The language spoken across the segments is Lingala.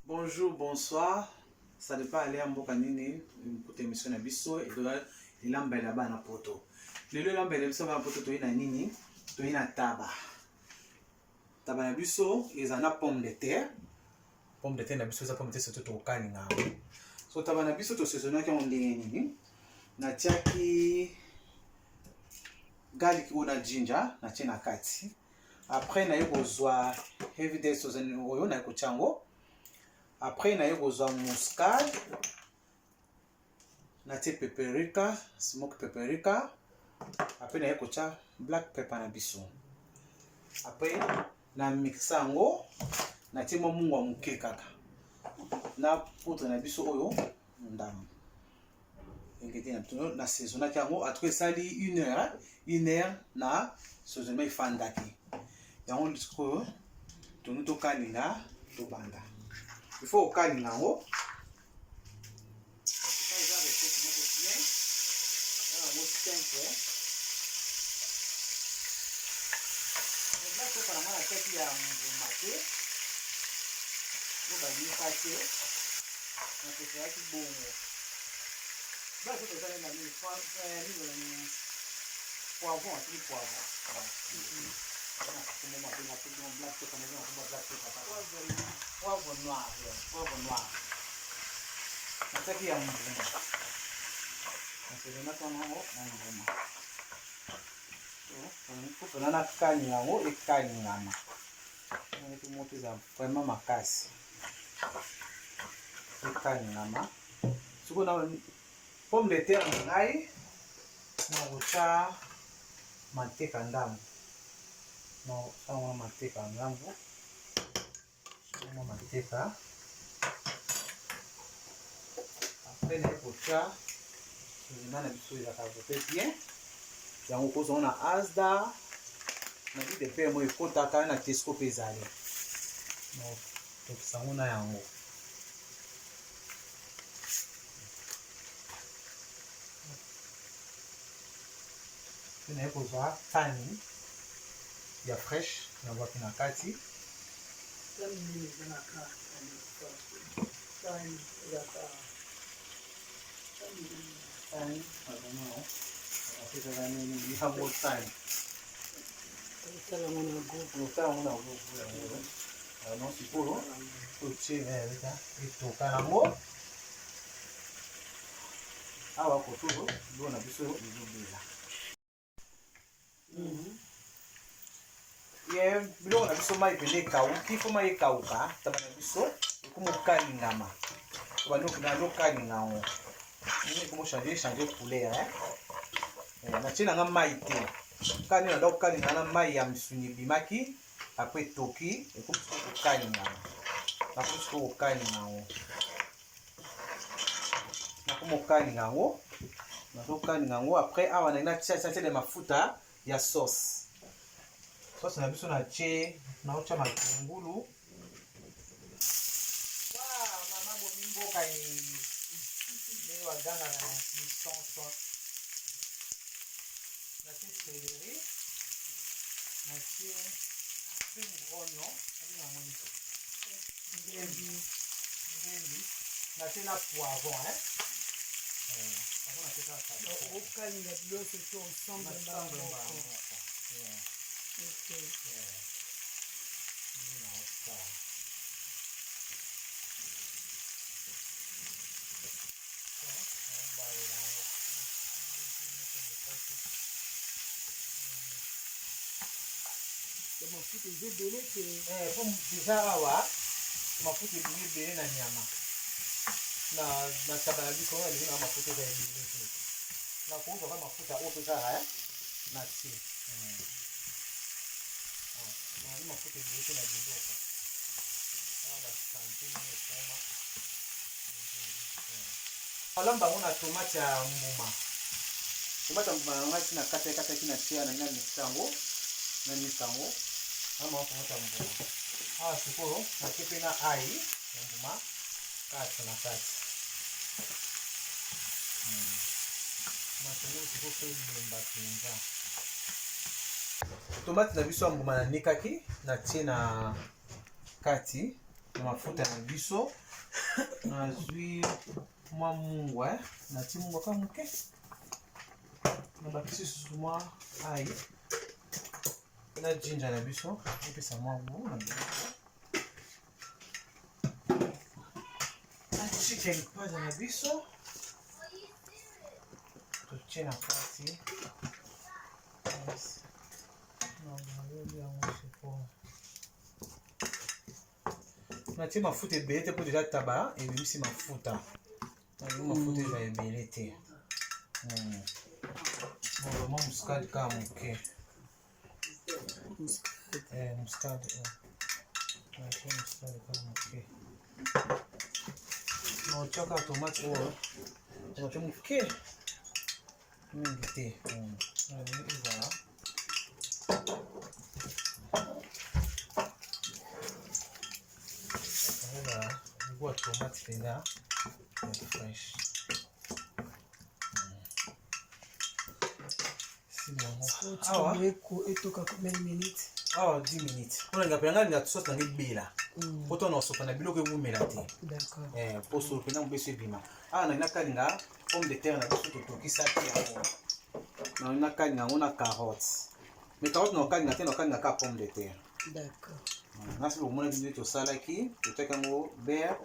Bonjour, bonsoir. Ça dépend aller à mboka nini pour émission na biso et dola ilambela bana poto. Lelo ilambela biso bana poto to ina nini? To ina taba. Taba na biso ezana pomme de terre. Pomme de terre na biso za pomme de terre surtout to kalinga. So taba na biso to saisonner ki on ndenge nini? Na tiaki garlic ou na ginger na tia na kati. Après na yokozwa heavy day sozani oyo na kochango. Après na yokozwa muscade na tie paprika, smoke paprika. Après na yokocha black pepper na biso. Après na mixa ngo na tie mungwa muke kaka. Na poudre na biso oyo ndamu. Ingrédient na tuno na saisonner yango atko sali 1 heure na saisonnement ifandaki. Yango disco tonu to kalinga to banda. Il faut au calme là-haut. C'est pas une recette qui est bien. Là, on va simple. Donc là, c'est vraiment la tête qui a maté. On va bien passer. On peut faire un bon. Là, c'est ça, on a mis poivron, un petit poivron. Comment on appelle la petite black pepper, on va black pepper. Poivre noir, poivre noir. C'est ça qui est un bon. C'est le mettre en haut, un bon. On coupe la canne en haut et canne en bas. On va monter ça vraiment ma casse. Et canne en bas. Ce qu'on a pomme de terre en ail, on va manteca en dame. No, sama manteca yangu. Sama manteca. Après na kocha, tunana biso ya kabote bien. Yango kozo na Asda. Na bi de pe mo ekota ka na Tesco pezali. No, to sango na yango. Tuna kozo tani ya fresh na wapi na kati. Ye biloko na biso mai pele kauki fo mai kauka taba na biso ekumo kalingama banoko na lokalinga ngo ni ekumo changer couleur na tina nga mai te kani na ndo kalinga na mai ya misuni bimaki après toki ekumo kalinga na kusko kalinga ngo na kumo kalinga ngo na ndo kalinga ngo après awa na tia de mafuta ya sauce. Sasa na biso na che na ocha matungulu. Mama bomimboka ni wagana na sonso. Na celery. Na spring onion, ali ngoni. Ngendi. Na tena poivron on a fait ça. Au calme, il y a de l'eau, c'est tout ensemble. Okay. Yeah. No, stop. Mafuta ezebele te. Po déjà awa mafuta ebele na nyama. Na sabala biso na lina mafuta za ebele te. Na kuuza kama mafuta oto za na ti. Ni mafuta ebele na biloko. Ba santini ekoma. Alamba ngona tomate ya mbuma. Tomate mbuma ngati na kata kina tia na nyama misango. Na misango. Ama tomate mbuma. Sukoro na kepe na ai mbuma. Kati na kati. Matungulu siko pe mbemba kinza. Tomate na biso mbuma na nikaki na tie na kati mafuta na biso nazwi mwa mungwa na ti mungwa ka moke na bakisi susu mwa ai na jinja na biso epesa mwa ngu na biloko na chicken powder na biso totie na kati natie mafuta ebele te mpo deja taba ebimisi mafuta nalingi mafuta eza ebele te mwa muscade kaka moke muscade natie muscade kaka moke naotia kaka tomate oyo natie moke mingi te ezala goût à tomate là, fraîche. C'est bon. Ah ouais. Et tout combien de minutes? Ah 10 minutes. On a gardé la sauce dans les bela. Pourtant on s'oppose na biloko vous melate. D'accord. Pour se prendre un peu bima. Ah na kalinga pomme de terre na biso to tokisa ti yango. Na kalinga on a carottes. Mais carottes na kalinga te na kalinga ka pomme de terre. D'accord. Nasi lo mona biso to salaki, to tekango beurre,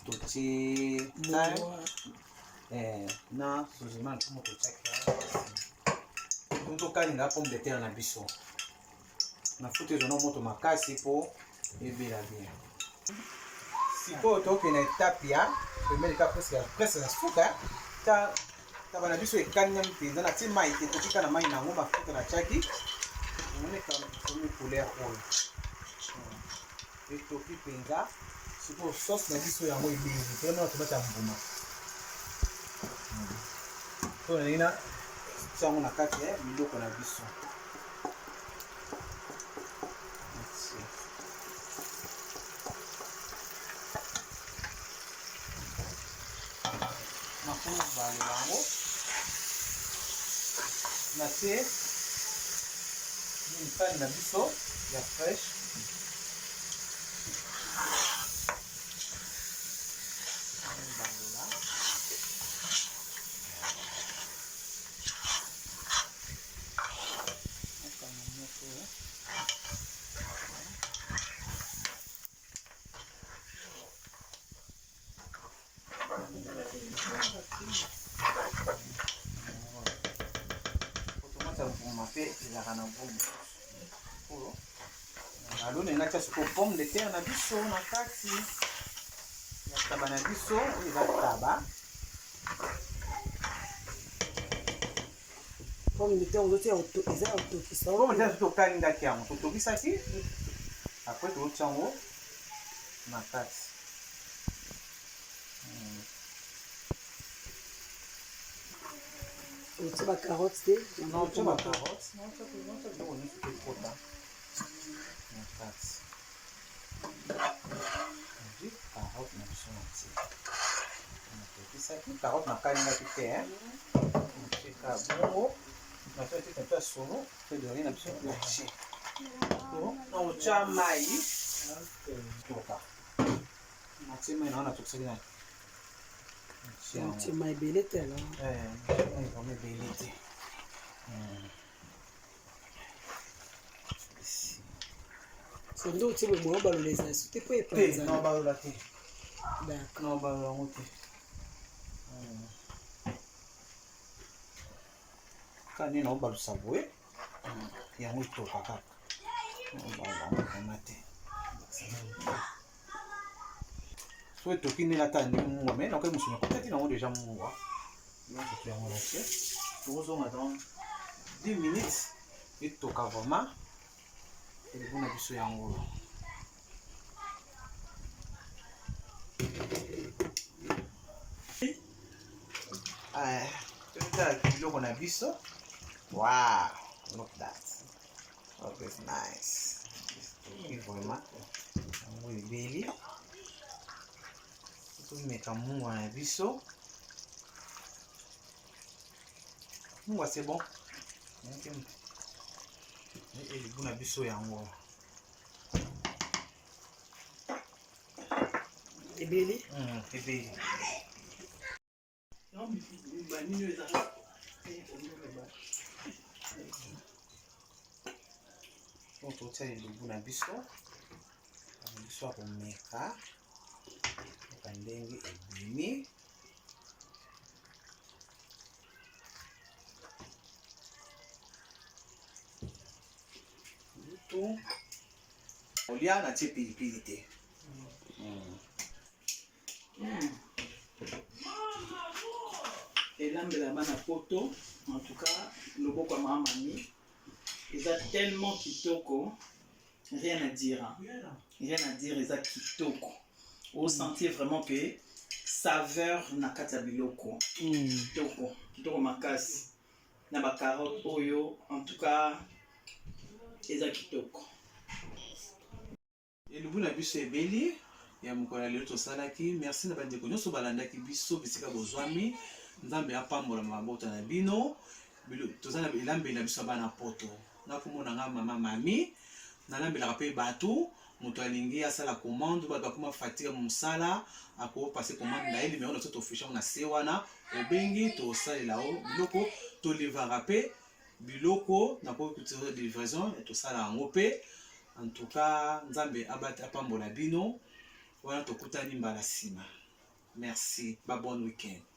to ti thyme na sojima to mo to tsaka. To kalinga pomme de terre na biso. Na futa ezo na moto makasi po ebela bien. Sikoyo toke na étape ya pembeni ka presque na suka ta bana biso ekanya mpenza na ti mai te totika na mai nango mafuta na tiaki oneka komi couleur oyo etoki mpenza sikoyo sauce na biso yango ebeli tolomona tomate ya mbuma to nalingi na tia yango na kati ya biloko na biso makolo bale bango na te misali na biso ya fresh alo nenga tia siko pomme de terre na biso na kati ya taba na biso oyo eza taba pomme de terre ozotia eza otokisa pomme de terre tokalingaki yango totokisaki apres tozotia yango na kati otia bacarotte te non otia bacarotte ekota na kati odi carotte na biso na ti natokisaki carotte nakalingaki te otieka bongo natoteka solo mpe dori na biso otie na otia mai toka natie mai nao natokisaki na otie mai ebele te alors vraiment ebele te sondo otie bomoyo balola ezala su te mpo epanza non balola te d'accord non balola yango te kaka nde naobalusa boye yango etoka kaka balola yango vraimen te so etoki ndenge ata ndenge mungwa me nakoki mosusu nakotaki nango deja mungwa nakoki yango na te tokozonga dans 10 minutes etoka vraiment elibu na biso yango totala biloko na biso wow look that oh, that's nice vraiment yango ebeli tomeka mungwa na biso mungwa c'est bon elibu na biso yango ebeli ebeli totia elubu na biso akomeka oka ndenge ebimi lutu olia natie pilipili te elambela bana poto en tout cas loboko ya mama mami eza tellement kitoko rien à dire eza kitoko au sentir vraiment que saveur na kati ya biloko kitoko makasi na ba carotte oyo en tout cas eza kitoko elubu na biso ebeli ya mokolo lelo tosalaki merci na bandeko nyonso balandaki biso bisika bozwami nzambe apambola mabota na bino toza na elambeli na biso ya bana poto nakomona nga mama mami nalambelaka mpe bato moto alingi asala commande bato bakoma fatigue mosala akopase commande na ye numero na so tofisha na se wana obengi tosalela o biloko tolivaka mpe biloko na livraison tosala yango mpe en tout cas nzambe apambola bino wana tokutani mbala nsima merci ba bon week-end